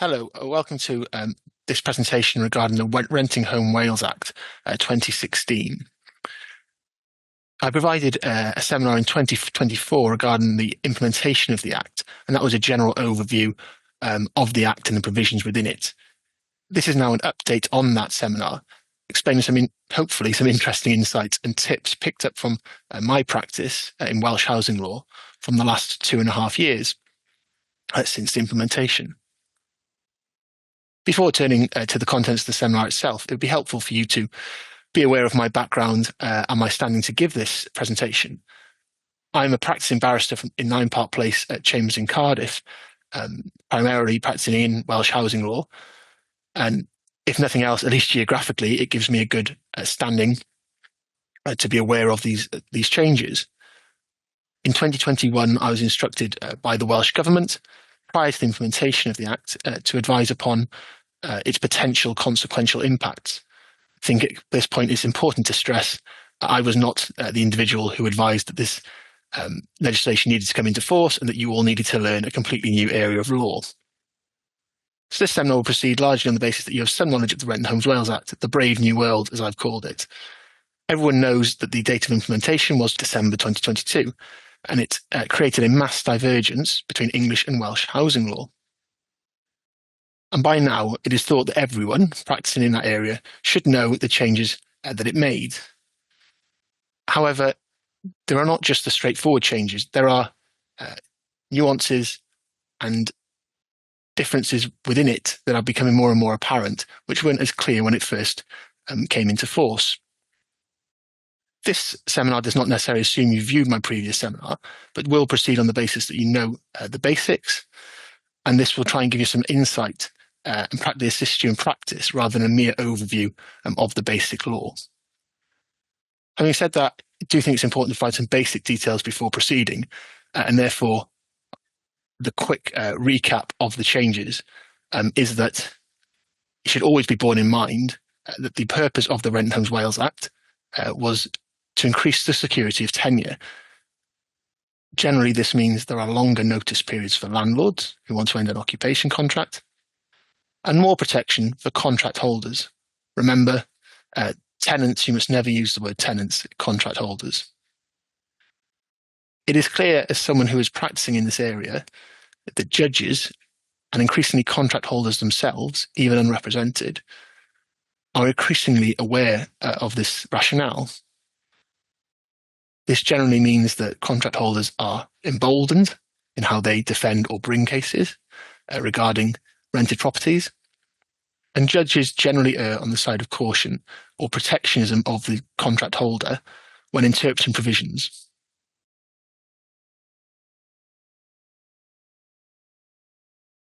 Hello, welcome to this presentation regarding the Renting Home Wales Act 2016. I provided a seminar in 2024 regarding the implementation of the Act, and that was a general overview of the Act and the provisions within it. This is now an update on that seminar, explaining hopefully some interesting insights and tips picked up from my practice in Welsh housing law from the last 2.5 years since the implementation. Before turning to the contents of the seminar itself, it would be helpful for you to be aware of my background and my standing to give this presentation. I'm a practicing barrister in Nine Park Place at Chambers in Cardiff, primarily practicing in Welsh housing law. And if nothing else, at least geographically, it gives me a good standing to be aware of these changes. In 2021, I was instructed by the Welsh Government, prior to the implementation of the Act, to advise upon its potential consequential impacts. I think at this point it's important to stress I was not the individual who advised that this legislation needed to come into force and that you all needed to learn a completely new area of law. So this seminar will proceed largely on the basis that you have some knowledge of the Renting Homes Wales Act, the brave new world, as I've called it. Everyone knows that the date of implementation was December 2022, and it created a mass divergence between English and Welsh housing law. And by now, it is thought that everyone practicing in that area should know the changes that it made. However, there are not just the straightforward changes. There are nuances and differences within it that are becoming more and more apparent, which weren't as clear when it first came into force. This seminar does not necessarily assume you viewed my previous seminar, but will proceed on the basis that you know the basics, and this will try and give you some insight and practically assist you in practice rather than a mere overview of the basic law. Having said that, I do think it's important to provide some basic details before proceeding, and therefore the quick recap of the changes is that it should always be borne in mind that the purpose of the Renting Homes Wales Act was to increase the security of tenure. Generally, this means there are longer notice periods for landlords who want to end an occupation contract, and more protection for contract holders. Remember, tenants, you must never use the word tenants, contract holders. It is clear as someone who is practicing in this area that judges and increasingly contract holders themselves, even unrepresented, are increasingly aware of this rationale. This generally means that contract holders are emboldened in how they defend or bring cases regarding rented properties, and judges generally err on the side of caution or protectionism of the contract holder when interpreting provisions.